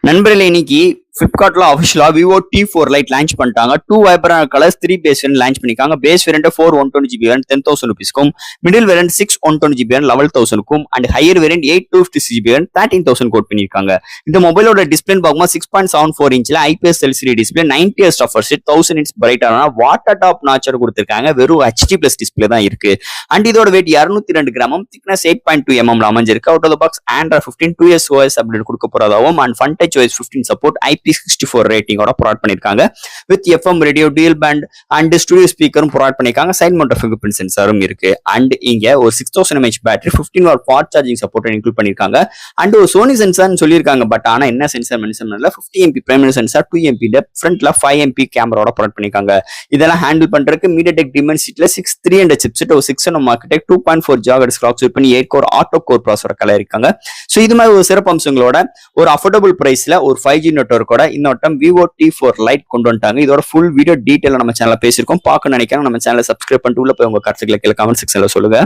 நண்பர்களே இன்னைக்கு Flipkartல அஃபிஷியலா Vivo T4 Lite லான்ச் பண்ணிட்டாங்க. 2 vibrant colors 3 base variant launch பண்ணிருக்காங்க. பேஸ் வேரியன்ட் 4 120GB வேரியன்ட் 10,000 rupeesக்கும், மிடில் வேரியன்ட் 6 120GB வேரியன்ட் 11,000க்கும் and higher variant 8 256GB variant 13,000 quote பண்ணிருக்காங்க. இந்த மொபைலோட டிஸ்பிளே பார்க்கும்போது 6.74 இன்ச்ல IPS LCD display 90Hz refresh 1000 nits பிரைட்டான வாட்டர் டாப் நாச்சர் கொடுத்திருக்காங்க. வெறும் HD+ டிஸ்பிளே தான் இருக்கு. அண்ட் இதோட வெயிட் 202 கிராம், திக்னஸ் 8.2 mm அமைஞ்சிருக்கு. Out of the box Android 15 2S OS update கொடுக்க போறதாவும் and Fun Touch OS 15 support IP64 ரேட்டிங்கோட ப்ரொவைட் பண்ணிருக்காங்க. With FM radio dual band and studio ஸ்பீக்கரும் ப்ரொவைட் பண்ணிருக்காங்க. சைட் மவுண்ட் ஃபிங்கர் பிரிண்ட் சென்சாரும் இருக்கு. And இங்க ஒரு 6000 mAh battery 15 watt fast charging support include பண்ணிருக்காங்க. அண்ட் ஒரு சோனி சென்சார்னு சொல்லியிருக்காங்க. பட் ஆனா என்ன சென்சார் மென்ஷன் பண்ணல. 50 MP primary sensor, 2 MP depth, ஃப்ரண்ட்ல 5 MP கேமராவோட ப்ரொவைட் பண்ணிருக்காங்க. இதெல்லாம் ஹேண்டில் பண்றதுக்கு MediaTek Dimensity 6300 சிப்செட், ஒரு 6 nm architect, 2.4 GHz clock use பண்ணி 8 core auto core processor colour இருக்காங்க. சோ இது மாதிரி ஒரு சிறப்பு அம்சங்களோட ஒரு அஃபோர்டபுள் பிரைஸ்ல ஒரு 5G நெட்வொர்க்கோட இந்த வட்டம் Vivo T4 Lite கொண்டு வந்துட்டாங்க. இதோட ஃபுல் வீடியோ டீடைலா நம்ம சேனல்ல பேசியிருக்கோம். பார்க்க நினைக்கிறேன் நம்ம சேனலை சப்ஸ்கிரைப் பண்ணிட்டு உள்ள போய் உங்க கருத்துக்களை கீழே கமெண்ட் செக்ஷன்ல சொல்லுங்க.